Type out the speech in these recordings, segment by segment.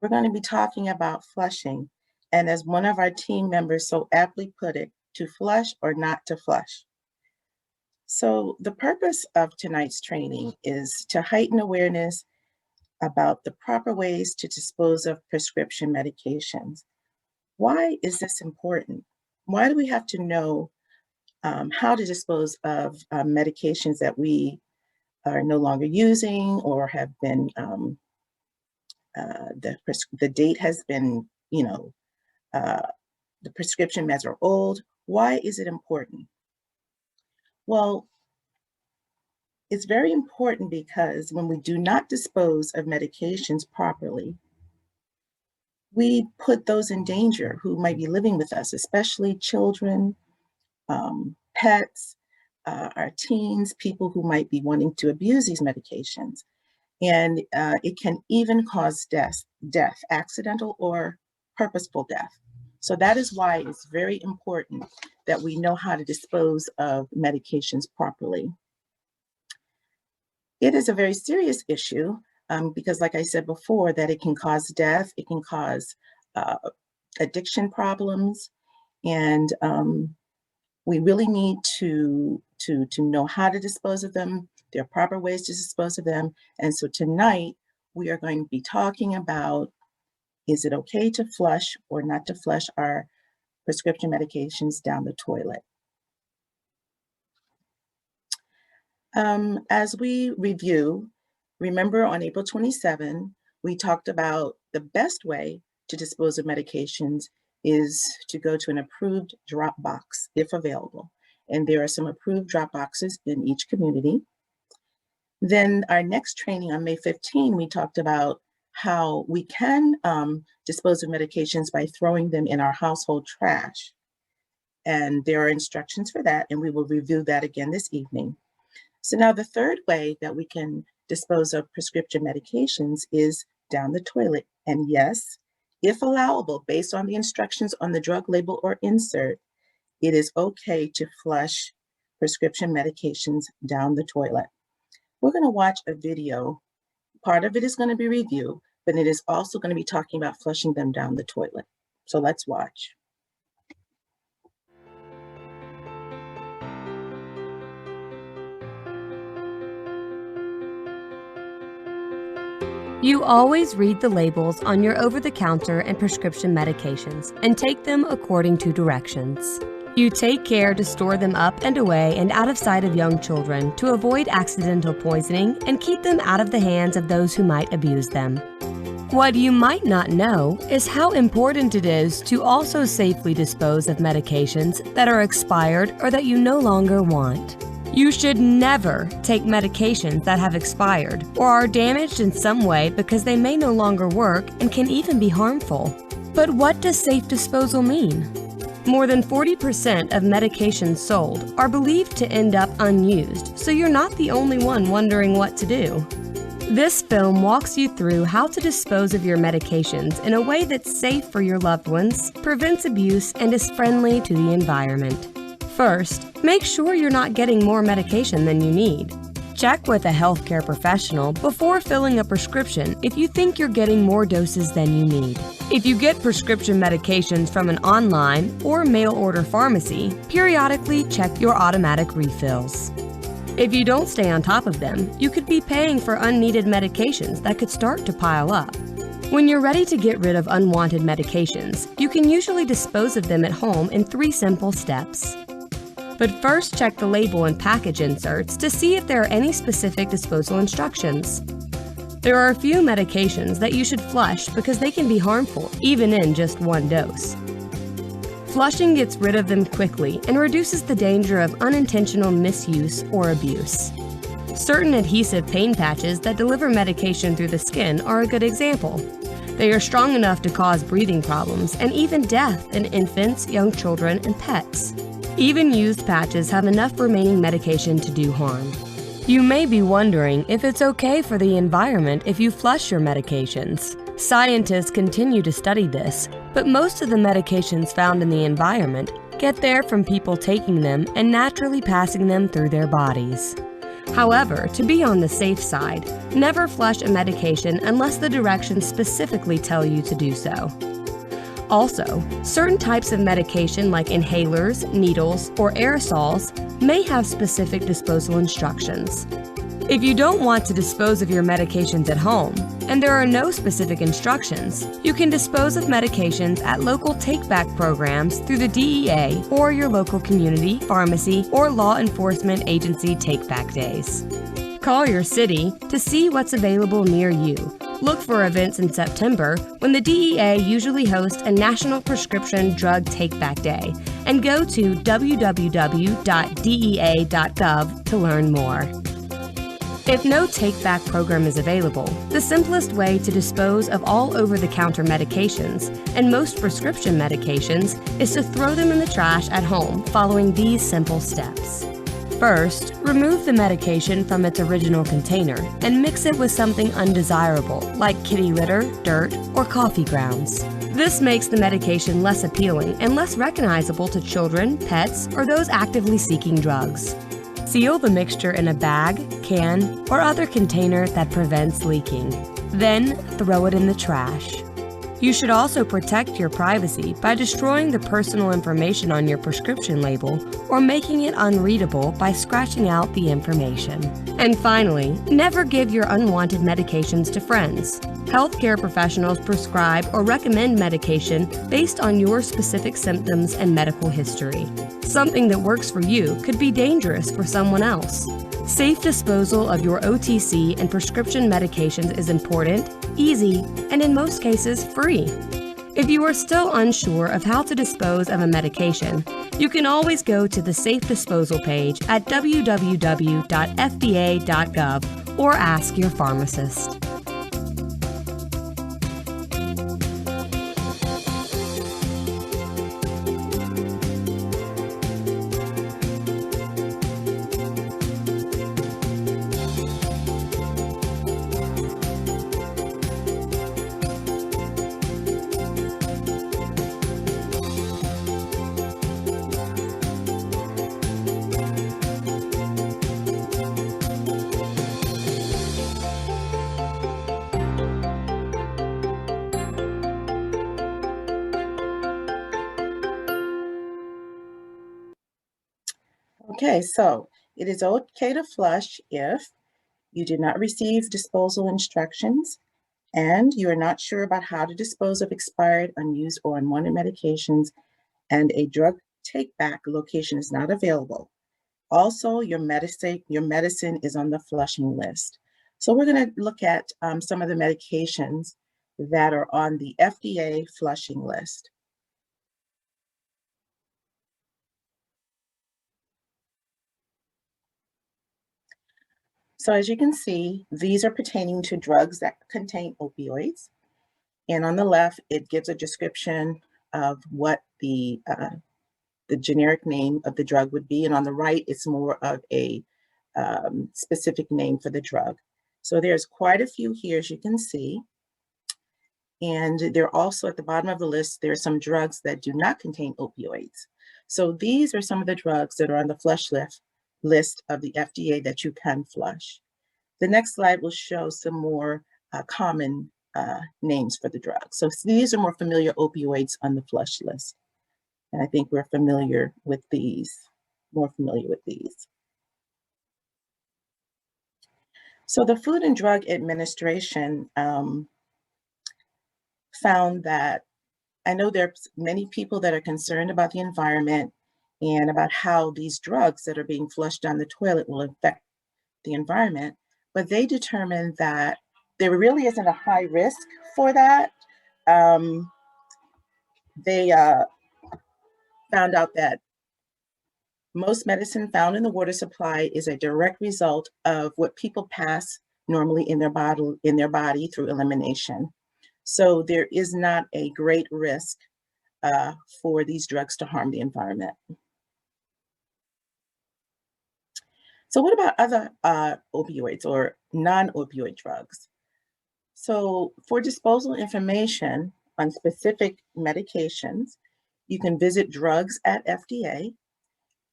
We're going to be talking about flushing, and as one of our team members so aptly put it, to flush or not to flush. So the purpose of tonight's training is to heighten awareness about the proper ways to dispose of prescription medications. Why is this important? Why do we have to know how to dispose of medications that we are no longer using or have been, the date has been, the prescription meds are old? Why is it important? Well, it's very important because when we do not dispose of medications properly, we put those in danger who might be living with us, especially children, pets, our teens, people who might be wanting to abuse these medications. And it can even cause death, accidental or purposeful death. So that is why it's very important that we know how to dispose of medications properly. It is a very serious issue because, like I said before, that it can cause death, it can cause addiction problems, and we really need to know how to dispose of them. There are proper ways to dispose of them. And so tonight, we are going to be talking about, is it okay to flush or not to flush our prescription medications down the toilet? As we review, remember on April 27, we talked about the best way to dispose of medications is to go to an approved drop box if available. And there are some approved drop boxes in each community. Then our next training on May 15, we talked about how we can dispose of medications by throwing them in our household trash. And there are instructions for that, and we will review that again this evening. So now the third way that we can dispose of prescription medications is down the toilet. And yes, if allowable, based on the instructions on the drug label or insert, it is okay to flush prescription medications down the toilet. We're going to watch a video. Part of it is going to be review, but it is also going to be talking about flushing them down the toilet. So let's watch. You always read the labels on your over-the-counter and prescription medications and take them according to directions. You take care to store them up and away and out of sight of young children to avoid accidental poisoning and keep them out of the hands of those who might abuse them. What you might not know is how important it is to also safely dispose of medications that are expired or that you no longer want. You should never take medications that have expired or are damaged in some way because they may no longer work and can even be harmful. But what does safe disposal mean? More than 40% of medications sold are believed to end up unused, so you're not the only one wondering what to do. This film walks you through how to dispose of your medications in a way that's safe for your loved ones, prevents abuse, and is friendly to the environment. First, make sure you're not getting more medication than you need. Check with a healthcare professional before filling a prescription if you think you're getting more doses than you need. If you get prescription medications from an online or mail-order pharmacy, periodically check your automatic refills. If you don't stay on top of them, you could be paying for unneeded medications that could start to pile up. When you're ready to get rid of unwanted medications, you can usually dispose of them at home in 3 simple steps. But first, check the label and package inserts to see if there are any specific disposal instructions. There are a few medications that you should flush because they can be harmful, even in just 1 dose. Flushing gets rid of them quickly and reduces the danger of unintentional misuse or abuse. Certain adhesive pain patches that deliver medication through the skin are a good example. They are strong enough to cause breathing problems and even death in infants, young children, and pets. Even used patches have enough remaining medication to do harm. You may be wondering if it's okay for the environment if you flush your medications. Scientists continue to study this, but most of the medications found in the environment get there from people taking them and naturally passing them through their bodies. However, to be on the safe side, never flush a medication unless the directions specifically tell you to do so. Also, certain types of medication like inhalers, needles, or aerosols may have specific disposal instructions. If you don't want to dispose of your medications at home, and there are no specific instructions, you can dispose of medications at local take-back programs through the DEA or your local community, pharmacy, or law enforcement agency take-back days. Call your city to see what's available near you. Look for events in September when the DEA usually hosts a National Prescription Drug Take-Back Day, and go to www.dea.gov to learn more. If no take-back program is available, the simplest way to dispose of all over-the-counter medications and most prescription medications is to throw them in the trash at home following these simple steps. First, remove the medication from its original container and mix it with something undesirable like kitty litter, dirt, or coffee grounds. This makes the medication less appealing and less recognizable to children, pets, or those actively seeking drugs. Seal the mixture in a bag, can, or other container that prevents leaking. Then, throw it in the trash. You should also protect your privacy by destroying the personal information on your prescription label or making it unreadable by scratching out the information. And finally, never give your unwanted medications to friends. Healthcare professionals prescribe or recommend medication based on your specific symptoms and medical history. Something that works for you could be dangerous for someone else. Safe disposal of your OTC and prescription medications is important, easy, and in most cases free. If you are still unsure of how to dispose of a medication, you can always go to the Safe Disposal page at www.fda.gov or ask your pharmacist. Okay, so it is okay to flush if you did not receive disposal instructions and you are not sure about how to dispose of expired, unused, or unwanted medications, and a drug take-back location is not available. Also, your medicine is on the flushing list. So we're going to look at some of the medications that are on the FDA flushing list. So as you can see, these are pertaining to drugs that contain opioids. And on the left, it gives a description of what the generic name of the drug would be. And on the right, it's more of a specific name for the drug. So there's quite a few here, as you can see. And they're also at the bottom of the list, there are some drugs that do not contain opioids. So these are some of the drugs that are on the flush list of the FDA that you can flush. The next slide will show some more common names for the drugs. So these are more familiar opioids on the flush list. And I think we're familiar with these, more familiar with these. So the Food and Drug Administration found that, I know there's many people that are concerned about the environment and about how these drugs that are being flushed down the toilet will affect the environment, but they determined that there really isn't a high risk for that. They found out that most medicine found in the water supply is a direct result of what people pass normally in their body through elimination. So there is not a great risk for these drugs to harm the environment. So what about other opioids or non-opioid drugs? So for disposal information on specific medications, you can visit drugs at FDA.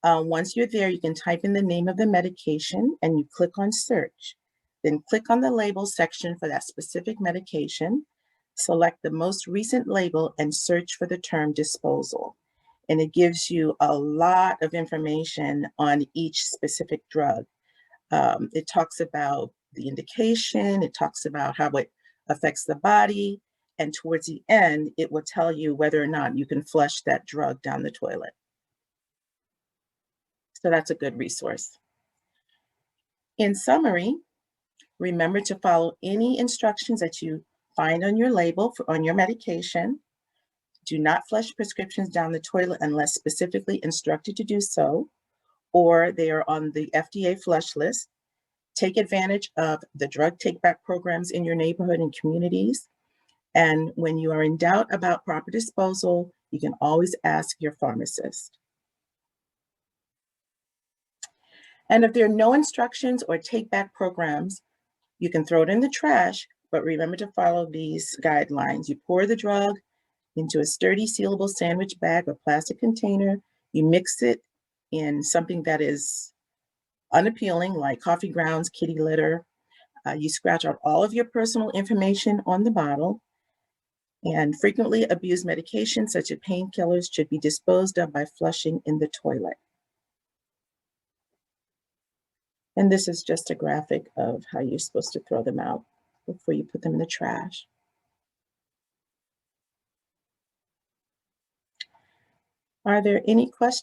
Once you're there, you can type in the name of the medication and you click on search. Then click on the label section for that specific medication. Select the most recent label and search for the term disposal. And it gives you a lot of information on each specific drug. It talks about the indication, it talks about how it affects the body, and towards the end, it will tell you whether or not you can flush that drug down the toilet. So that's a good resource. In summary, remember to follow any instructions that you find on your label on your medication. Do not flush prescriptions down the toilet unless specifically instructed to do so, or they are on the FDA flush list. Take advantage of the drug take-back programs in your neighborhood and communities. And when you are in doubt about proper disposal, you can always ask your pharmacist. And if there are no instructions or take-back programs, you can throw it in the trash, but remember to follow these guidelines. You pour the drug into a sturdy sealable sandwich bag or plastic container. You mix it in something that is unappealing, like coffee grounds, kitty litter. You scratch out all of your personal information on the bottle. And frequently abused medications such as painkillers should be disposed of by flushing in the toilet. And this is just a graphic of how you're supposed to throw them out before you put them in the trash. Are there any questions?